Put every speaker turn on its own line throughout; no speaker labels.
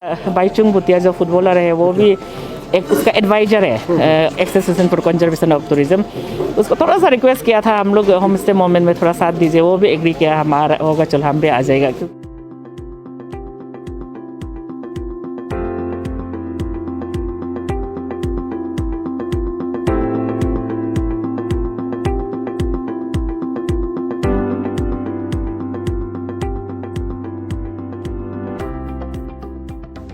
बाइचुंग भूतिया जो फुटबॉलर है वो भी एक उसका एडवाइजर है association for conservation of tourism. उसको थोड़ा सा रिक्वेस्ट किया था हम लोग होम स्टे मोमेंट में थोड़ा साथ दीजिए, वो भी एग्री किया हमारा होगा चलो हम भी आ जाएगा।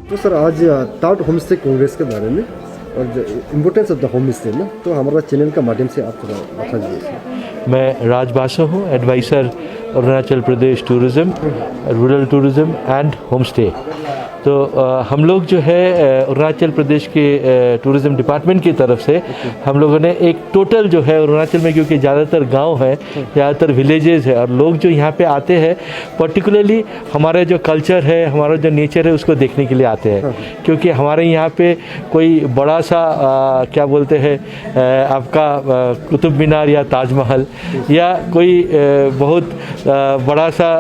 तो सर आज थर्ड होम स्टे कांग्रेस के बारे में और जो importance of the home stay ना, तो हमारा चैनल का माध्यम से आप थोड़ा बता दीजिए।
मैं राज बासा हूँ, advisor Arunachal Pradesh tourism, rural tourism and home stay. तो हम लोग जो है अरुणाचल प्रदेश के टूरिज़्म डिपार्टमेंट की तरफ से हम लोगों ने एक टोटल जो है अरुणाचल में, क्योंकि ज़्यादातर गांव है, ज़्यादातर विलेजेस है और लोग जो यहाँ पे आते हैं पर्टिकुलरली हमारा जो कल्चर है, हमारा जो नेचर है उसको देखने के लिए आते हैं। क्योंकि हमारे यहाँ पे कोई बड़ा सा क्या बोलते हैं आपका कुतुब मीनार या ताजमहल या कोई बहुत बड़ा सा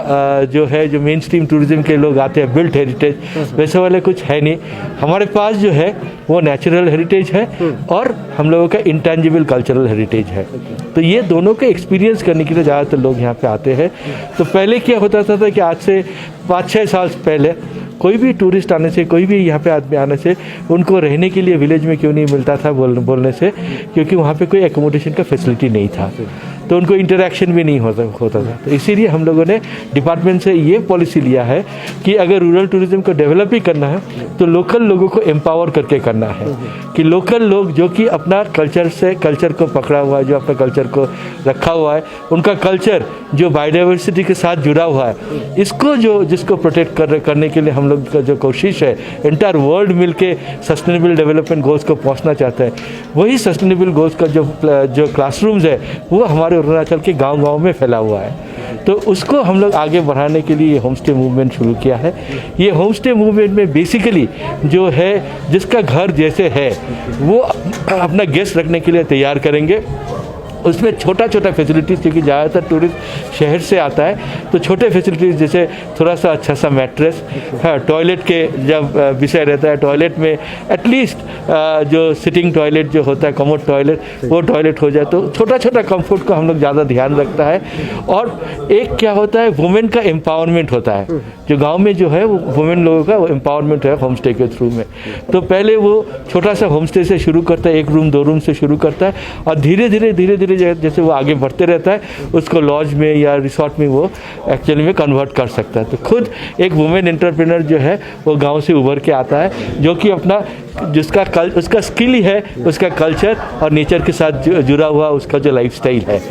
जो है जो मेन स्ट्रीम टूरिज़्म के लोग आते हैं बिल्ट हेरिटेज, वैसे वाले कुछ है नहीं। हमारे पास जो है वो नेचुरल हेरिटेज है और हम लोगों का इंटेंजिबल कल्चरल हेरिटेज है। तो ये दोनों के एक्सपीरियंस करने के लिए ज़्यादातर लोग यहाँ पे आते हैं। तो पहले क्या होता था कि आज से 5-6 साल पहले कोई भी टूरिस्ट आने से, कोई भी यहाँ पे आदमी आने से उनको रहने के लिए विलेज में क्यों नहीं मिलता था बोलने से, क्योंकि वहाँ पे कोई एकोमोडेशन का फैसिलिटी नहीं था, तो उनको इंटरेक्शन भी नहीं होता था। तो इसीलिए हम लोगों ने डिपार्टमेंट से ये पॉलिसी लिया है कि अगर रूरल टूरिज्म को डेवलप ही करना है तो लोकल लोगों को एम्पावर करके करना है, कि लोकल लोग जो कि अपना कल्चर को पकड़ा हुआ है, जो अपना कल्चर को रखा हुआ है, उनका कल्चर जो बायोडाइवर्सिटी के साथ जुड़ा हुआ है, इसको जिसको प्रोटेक्ट करने के लिए हम लोग का जो कोशिश है, एंटायर वर्ल्ड मिलके सस्टेनेबल डेवलपमेंट गोल्स को पहुंचना चाहता है। वही सस्टेनेबल गोल्स का जो क्लासरूम्स है वो हमारे अरुणाचल के गांव-गांव में फैला हुआ है। तो उसको हम लोग आगे बढ़ाने के लिए होम स्टे मूवमेंट शुरू किया है। ये होम स्टे मूवमेंट में बेसिकली जो है जिसका घर जैसे है वो अपना गेस्ट रखने के लिए तैयार करेंगे। उसमें छोटा फैसिलिटीज़, क्योंकि ज़्यादातर टूरिस्ट शहर से आता है, तो छोटे फैसिलिटीज़ जैसे थोड़ा सा अच्छा सा मैट्रेस, हाँ, टॉयलेट के जब विषय रहता है, टॉयलेट में एटलीस्ट जो सिटिंग टॉयलेट जो होता है, कमोड टॉयलेट, वो टॉयलेट हो जाए। तो छोटा कंफर्ट को हम लोग ज़्यादा ध्यान रखता है। और एक क्या होता है, वुमेन का एम्पावरमेंट होता है, जो गाँव में जो है वो वुमेन लोगों का एम्पावरमेंट है होम स्टे के थ्रू में। तो पहले वो छोटा सा होम स्टे से शुरू करता है, 1 रूम 2 रूम से शुरू करता है, और धीरे धीरे जैसे वो आगे बढ़ते रहता है उसको लॉज में या रिसोर्ट में वो एक्चुअली में कन्वर्ट कर सकता है। तो खुद एक वुमेन एंटरप्रेन्योर जो है वो गांव से उभर के आता है, जो कि अपना उसका स्किल ही है, उसका कल्चर और नेचर के साथ जुड़ा हुआ उसका जो लाइफस्टाइल है।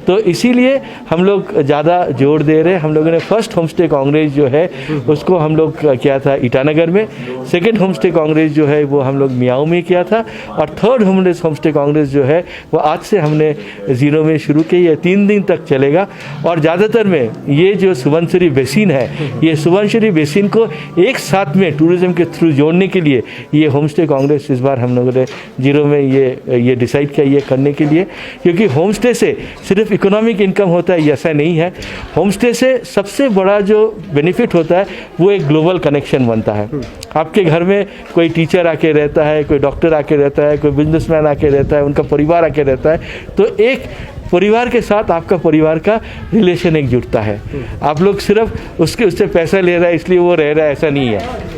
तो इसीलिए हम लोग ज़्यादा जोर दे रहे हैं। हम लोगों ने फर्स्ट होम स्टे कांग्रेस जो है उसको हम लोग किया था ईटानगर में, सेकेंड होम स्टे कांग्रेस जो है वो हम लोग मियाओ में किया था, और थर्ड होम स्टे कांग्रेस जो है वो आज से हमने 0 में शुरू की। ये 3 दिन तक चलेगा और ज़्यादातर में ये जो सुबनसिरी बेसिन है, ये सुबनसिरी बेसिन को एक साथ में टूरिज़्म के थ्रू जोड़ने के लिए ये होम स्टे कांग्रेस इस बार हम लोगों ने 0 में ये डिसाइड किया ये करने के लिए। क्योंकि होम स्टे से सिर्फ इकोनॉमिक इनकम होता है ऐसा नहीं है, होम स्टे से सबसे बड़ा जो बेनिफिट होता है वो एक ग्लोबल कनेक्शन बनता है। आपके घर में कोई टीचर आके रहता है, कोई डॉक्टर आके रहता है, कोई बिजनेसमैन आके रहता है, उनका परिवार आके रहता है, तो एक परिवार के साथ आपका परिवार का रिलेशन एक जुड़ता है। आप लोग सिर्फ उससे पैसा ले रहा है इसलिए वो रह रहा है, ऐसा नहीं है।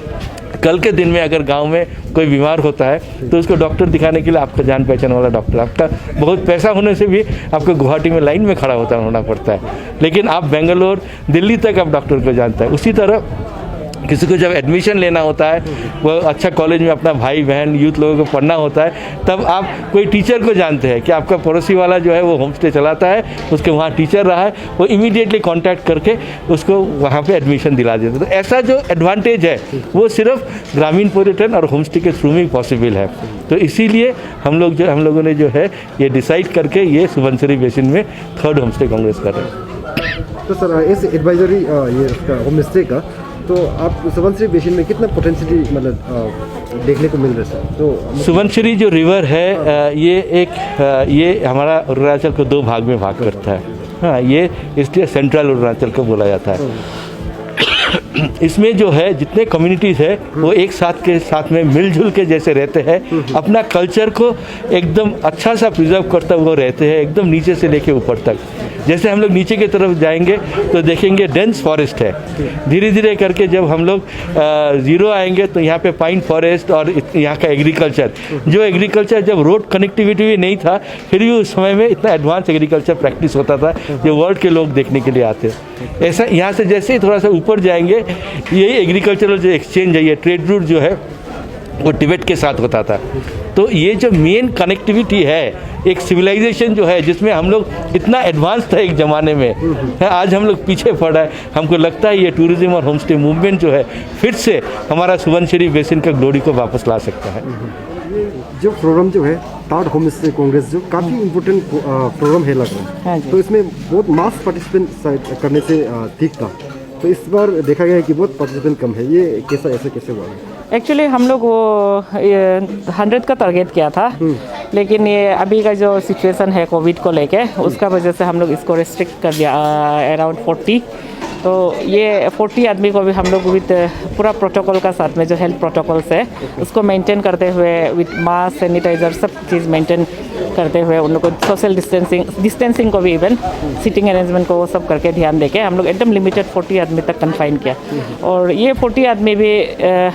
कल के दिन में अगर गांव में कोई बीमार होता है तो उसको डॉक्टर दिखाने के लिए आपका जान पहचान वाला डॉक्टर, आपका बहुत पैसा होने से भी आपको गुवाहाटी में लाइन में खड़ा होना पड़ता है, लेकिन आप बेंगलोर दिल्ली तक आप डॉक्टर को जानता है। उसी तरह किसी को जब एडमिशन लेना होता है, वो अच्छा कॉलेज में अपना भाई बहन यूथ लोगों को पढ़ना होता है, तब आप कोई टीचर को जानते हैं कि आपका पड़ोसी वाला जो है वो होम स्टे चलाता है, उसके वहाँ टीचर रहा है, वो इमीडिएटली कांटेक्ट करके उसको वहाँ पे एडमिशन दिला देते हैं। तो ऐसा जो एडवांटेज है वो सिर्फ ग्रामीण पर्यटन और होम स्टे के थ्रू में पॉसिबल है। तो इसीलिए हम लोगों ने जो है ये डिसाइड करके ये सुबनसिरी बेसिन में थर्ड होम स्टे कांग्रेस कर रहे हैं।
तो सर इस एडवाइजरी ये होम स्टे का, तो आप सुबनसिरी बेसिन में कितना पोटेंशियली मतलब देखने को मिल रहा है सर? तो
सुबनसिरी जो रिवर है ये हमारा अरुणाचल को 2 भाग में भाग करता है। हाँ, ये इसलिए सेंट्रल अरुणाचल को बोला जाता है। इसमें जो है जितने कम्युनिटीज़ है वो एक साथ में मिलजुल के जैसे रहते हैं, अपना कल्चर को एकदम अच्छा सा प्रिजर्व करते हुए रहते हैं, एकदम नीचे से लेके ऊपर तक। जैसे हम लोग नीचे की तरफ जाएंगे तो देखेंगे डेंस फॉरेस्ट है, धीरे धीरे करके जब हम लोग ज़ीरो आएंगे तो यहाँ पे पाइन फॉरेस्ट और यहाँ का एग्रीकल्चर, जो एग्रीकल्चर जब रोड कनेक्टिविटी भी नहीं था फिर भी उस समय में इतना एडवांस एग्रीकल्चर प्रैक्टिस होता था जो वर्ल्ड के लोग देखने के लिए आते हैं। ऐसा यहाँ से जैसे ही थोड़ा सा ऊपर जाएंगे यही एग्रीकल्चरल जो एक्सचेंज है, ये ट्रेड रूट जो है वो तिब्बत के साथ होता था। तो ये जो मेन कनेक्टिविटी है, एक सिविलाइजेशन जो है जिसमें हम लोग इतना एडवांस था एक ज़माने में, आज हम लोग पीछे पड़ा है। हमको लगता है ये टूरिज्म और होम स्टे मूवमेंट जो है फिर से हमारा सुबनसिरी बेसिन का ग्लोरी को वापस ला सकता है।
जो प्रोग्राम जो है थर्ड होम स्टे कांग्रेस जो काफ़ी इम्पोर्टेंट प्रोग्राम है लग रहा है।
हाँ जी।
तो इसमें बहुत मास पार्टिसिपेंट करने से ठीक था, तो इस बार देखा गया है कि बहुत पार्टिसिपेंट कम है, ये कैसा ऐसा कैसे हुआ है?
एक्चुअली हम लोग वो 100 का टारगेट किया था, लेकिन ये अभी का जो सिचुएशन है कोविड को लेके उसका वजह से हम लोग इसको रिस्ट्रिक्ट कर दिया अराउंड 40। तो ये 40 आदमी को भी हम लोग विद पूरा प्रोटोकॉल का साथ में जो हेल्थ प्रोटोकॉल्स है उसको मेंटेन करते हुए विद मास्क सैनिटाइजर सब चीज़ मेंटेन करते हुए उन लोग को सोशल डिस्टेंसिंग को भी इवन सीटिंग अरेंजमेंट को वो सब करके ध्यान देके हम लोग एकदम लिमिटेड 40 आदमी तक कन्फाइन किया। और ये 40 आदमी भी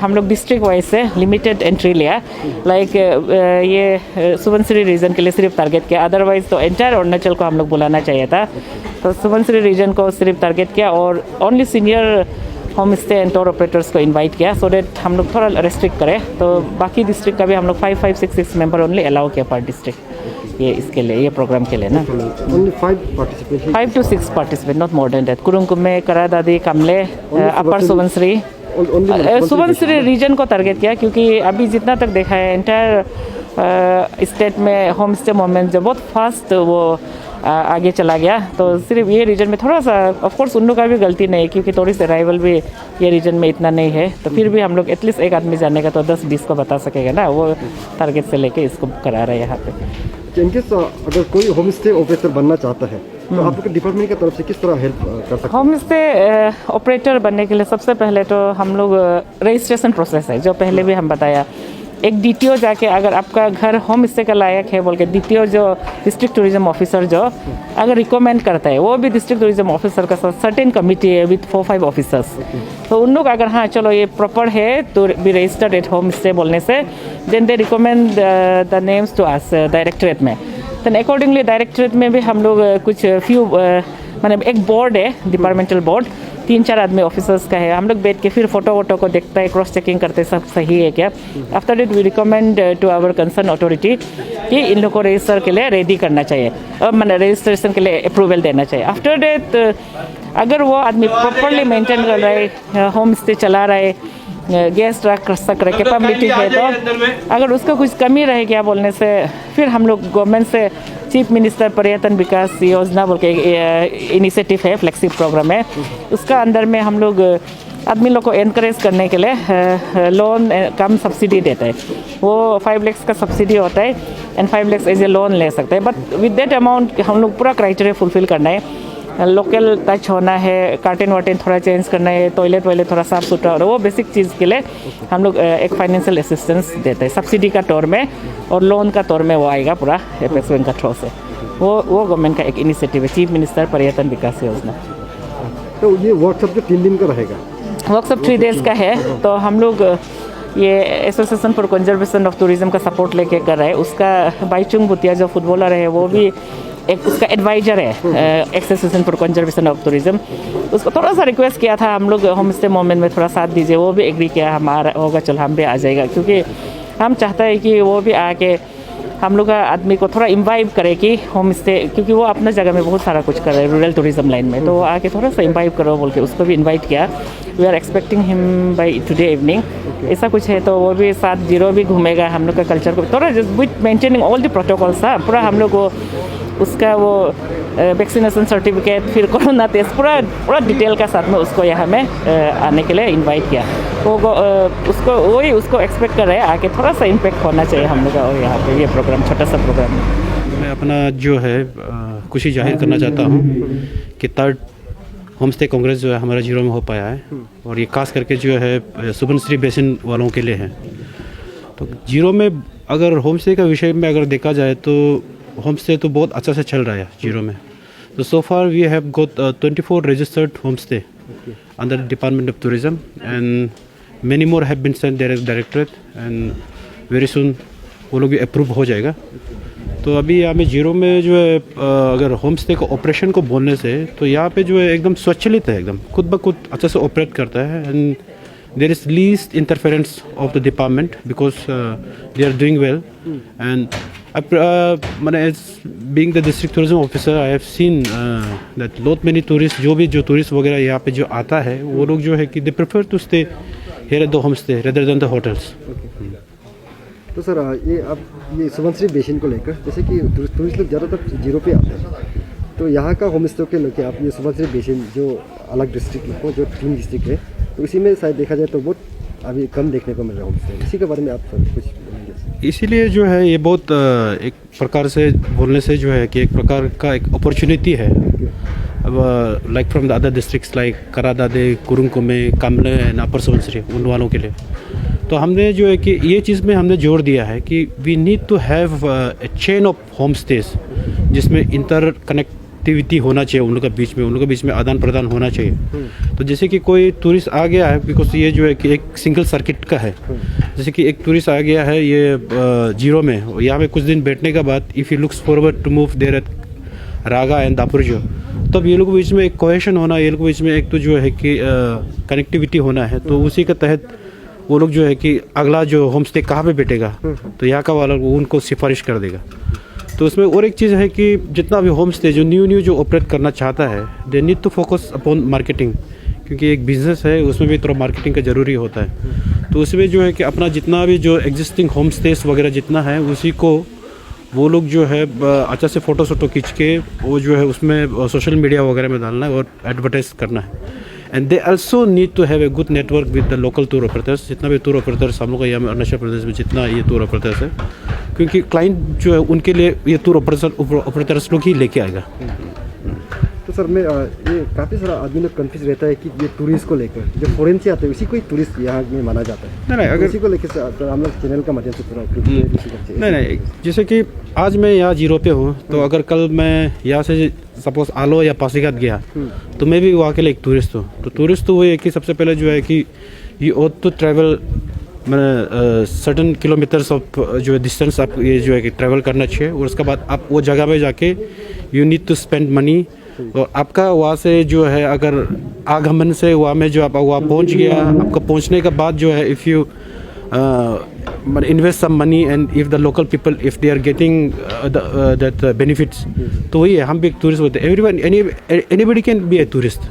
हम लोग डिस्ट्रिक्ट वाइज से लिमिटेड एंट्री लिया, लाइक ये सुबनसिरी रीजन के लिए सिर्फ टारगेट किया, अदरवाइज तो एंटायर अरुणाचल को हम लोग बुलाना चाहिए था। तो सुबनसिरी रीजन को सिर्फ टारगेट किया और only senior home stay and tour operators को इनवाइट किया सो डेट हम लोग थोड़ा रेस्ट्रिक्ट करें। तो बाकी डिस्ट्रिक्ट का भी हम लोग 5-6 मेंबर ओनली अलाउ किया पर डिस्ट्रिक्ट, ये इसके लिए ये प्रोग्राम के लिए ना।
Only 5 participants.
5 to 6 participants, not more than that. कुरुंकुमे, करादादी, कमले, अपर सुबनसिरी, सुबनसिरी रीजन को टारगेट किया क्योंकि अभी जितना तक देखा है एंटायर स्टेट में होम स्टे मूवमेंट जो बहुत फास्ट वो आगे चला गया। तो सिर्फ ये रीजन में थोड़ा सा ऑफ कोर्स उन लोग का भी गलती नहीं क्योंकि थोड़ी सी अराइवल भी ये रीजन में इतना नहीं है, तो फिर भी हम लोग एटलीस्ट एक आदमी जाने का तो 10-20 को बता सकेगा ना, वो टारगेट से लेके इसको करा रहे हैं यहाँ पे।
इनकेस अगर कोई होम स्टे ऑपरेटर बनना चाहता है तो आपके डिपार्टमेंट की तरफ से किस तरह हेल्प कर सकते हैं?
होम स्टे ऑपरेटर बनने के लिए सबसे पहले तो हम लोग रजिस्ट्रेशन प्रोसेस है जो पहले भी हम बताया, एक डीटीओ जाके अगर आपका घर होम स्टे का लायक है बोल के डीटीओ जो डिस्ट्रिक्ट टूरिज्म ऑफिसर जो अगर रिकमेंड करता है वो भी डिस्ट्रिक्ट टूरिज्म ऑफिसर का सर्टेन कमिटी है विद 4-5 ऑफिसर्स, तो उन लोग अगर हाँ चलो ये प्रॉपर है तो be registered at home stay बोलने से then they recommend the names to us directorate में। देन अकॉर्डिंगली डायरेक्टरेट में भी हम लोग कुछ फ्यू मतलब एक बोर्ड है डिपार्टमेंटल बोर्ड, 3-4 आदमी ऑफिसर्स का है, हम लोग बैठ के फिर फोटो वोटो को देखता है, क्रॉस चेकिंग करते सब सही है क्या। After that we recommend to our concern authority कि इन लोग को रजिस्टर के लिए रेडी करना चाहिए, मतलब रजिस्ट्रेशन के लिए अप्रूवल देना चाहिए। आफ्टर दैट अगर वो आदमी प्रॉपरली मेंटेन कर रहा है, होम स्टे चला रहा है, गेस्ट रख सक रहे कैपेबिलिटी है, तो अगर उसका कुछ कमी रहे क्या बोलने से फिर हम लोग गवर्नमेंट से चीफ मिनिस्टर पर्यटन विकास योजना बोल के इनिशिएटिव है, फ्लेक्सिब प्रोग्राम है, उसका अंदर में हम लोग आदमी लोग को एनकरेज करने के लिए लोन कम सब्सिडी देता है, वो 5 लाख का सब्सिडी होता है and 5 lakh as a loan ले सकते हैं। बट विद दैट अमाउंट हम लोग पूरा क्राइटेरिया फुलफिल करना है, लोकल टच होना है, कार्टन वार्टन थोड़ा चेंज करना है, टॉयलेट वायलेट थोड़ा साफ सुथरा, और वो बेसिक चीज़ के लिए हम लोग एक फाइनेंशियल असिस्टेंस देते हैं सब्सिडी का तौर में, और लोन का तौर में वो आएगा पूरा एपेक्स बैंक का थ्रू से। वो गवर्नमेंट का एक इनिशिएटिव है, चीफ मिनिस्टर पर्यटन विकास योजना।
तो ये वर्कशॉप जो 3 दिन का रहेगा,
वर्कशॉप 3 डेज का है, तो हम लोग ये association for conservation of tourism का सपोर्ट लेके कर रहे हैं। उसका बाईचुंग भूतिया जो फुटबॉलर है वो भी एक उसका एडवाइजर है association for conservation of tourism, उसको थोड़ा सा रिक्वेस्ट किया था हम लोग होम स्टे मूवमेंट में थोड़ा साथ दीजिए, वो भी एग्री किया, हमारा होगा चलो हम भी आ जाएगा, क्योंकि हम चाहते हैं कि वो भी आके हम लोग का आदमी को थोड़ा इम्बाइब करे कि होम स्टे, क्योंकि वो अपना जगह में बहुत सारा कुछ कर रहे हैं रूरल टूरिज्म लाइन में, तो वो आके थोड़ा सा इम्बाइब करो बोल के उसको भी इन्वाइट किया। We are expecting him by today evening, ऐसा कुछ है, तो वो भी साथ जीरो भी घूमेगा, हम लोग का कल्चर को थोड़ा with maintaining all the protocols था, पूरा हम लोग को उसका वो वैक्सीनेशन सर्टिफिकेट फिर कोरोना टेस्ट पूरा डिटेल का साथ में उसको यहाँ में आने के लिए इनवाइट किया। तो उसको वही उसको एक्सपेक्ट कर रहे हैं आके थोड़ा सा इम्पेक्ट होना चाहिए हम लोग का, और यहाँ पे ये प्रोग्राम छोटा सा प्रोग्राम है।
मैं अपना जो है खुशी जाहिर करना चाहता हूँ कि 3rd होम स्टे कांग्रेस जो है हमारा जीरो में हो पाया है, और ये खास करके जो है सुबनश्री बेसिन वालों के लिए है। तो जीरो में अगर होम स्टे का विषय में अगर देखा जाए तो होम स्टे तो बहुत अच्छा से चल रहा है जीरो में। तो so far we have got 24 registered home stay under the department of tourism, and many more have been sent directorate, and very soon वो लोग भी अप्रूव हो जाएगा। तो अभी यहाँ पे जीरो में जो है अगर होम स्टे का ऑपरेशन को बोलने से तो यहाँ पे जो है एकदम स्वचालित है, एकदम खुद ब खुद अच्छा से ऑपरेट करता है, and there is least interference of the department because they are doing well. And मैंने as being the district tourism officer I have seen that lot many tourist जो टूरिस्ट वगैरह यहाँ पे जो आता है वो लोग जो है कि they prefer to stay here at the home stay rather than the hotels.
तो सर ये आप ये सुबनश्री बेसिन को लेकर जैसे कि टूरिस्ट लोग ज़्यादातर जीरो पे आते हैं, तो यहाँ का होम स्टे के लेके आप ये सुबनश्री बेसिन जो अलग डिस्ट्रिक्ट को जो 3 डिस्ट्रिक्ट है, तो इसी में शायद देखा जाए तो बहुत अभी कम देखने को मिल रहा है होम स्टे। इसी के बारे में आप कुछ बोलेंगे?
इसीलिए जो है ये बहुत एक प्रकार से बोलने से जो है कि एक प्रकार का एक अपॉर्चुनिटी है, अब like from the other districts like Kra Daadi, Kurung Kumey, Kamle and Upper Subansiri उन वालों के लिए। तो हमने जो है कि ये चीज़ में हमने जोर दिया है कि we need to have a chain of home stays जिसमें इंटर कनेक्टिविटी होना चाहिए, उन लोगों के बीच में आदान प्रदान होना चाहिए। तो जैसे कि कोई टूरिस्ट आ गया है, बिकॉज ये जो है कि एक सिंगल सर्किट का है, जैसे कि एक टूरिस्ट आ गया है ये जीरो में, यहाँ पे कुछ दिन बैठने के बाद if you looks forward to move there at Raga and Daporijo, तब ये लोगों के बीच में एक कोहेशन होना, ये लोगों के बीच में एक तो जो है कि कनेक्टिविटी होना है। तो उसी के तहत वो लोग जो है कि अगला जो होम स्टे कहाँ पे बैठेगा तो यहाँ का वाला उनको सिफारिश कर देगा। तो उसमें और एक चीज़ है कि जितना भी होम स्टे जो न्यू जो ऑपरेट करना चाहता है, they need to focus upon marketing, क्योंकि एक बिजनेस है उसमें भी थोड़ा मार्केटिंग का ज़रूरी होता है। तो उसमें जो है कि अपना जितना भी जो एग्जिस्टिंग होम स्टेस वगैरह जितना है उसी को वो लोग जो है अच्छा से फ़ोटो खींच के वो जो है उसमें सोशल मीडिया वगैरह में डालना है और एडवर्टाइज करना है। And they also need to have a good network with the local tour operators, जितना भी टूर ऑपरेटर्स हम लोग यहाँ अरुणाचल प्रदेश में जितना ये टूर ऑपरेटर्स है, क्योंकि क्लाइंट जो है उनके लिए ये टूर ऑपरेटर्स लोग ही लेके आएगा।
तो सर मैं ये काफ़ी सारा आदमी लोग कन्फ्यूज रहता है कि ये टूरिस्ट को लेकर जो फॉरेन से आते हैं उसी को ही टूरिस्ट यहाँ में माना जाता है।
नहीं, अगर
उसी को लेकर हम लोग चैनल का माध्यम से पूरा
नहीं, जैसे कि आज मैं यहाँ जीरो पे हूँ, तो अगर कल मैं यहाँ से सपोज आलो या पासीघाट गया तो मैं भी वहाँ के लिए एक टूरिस्ट हूँ। तो टूरिस्ट तो वो है कि सबसे पहले जो है कि यू ऑट टू ट्रैवल, मैंने सर्टन किलोमीटर्स ऑफ जो है डिस्टेंस आप ये जो है कि ट्रैवल करना चाहिए, और उसके बाद आप वो जगह पे जाके you need to spend money, और आपका वहाँ से जो है अगर आगमन से वहाँ में जो आप वहाँ पहुँच गया, आपका पहुँचने के बाद जो है if you invest some money and if the local people if they are getting that benefits, तो वही है, हम भी एक टूरिस्ट होते हैं। everyone anybody can be a tourist।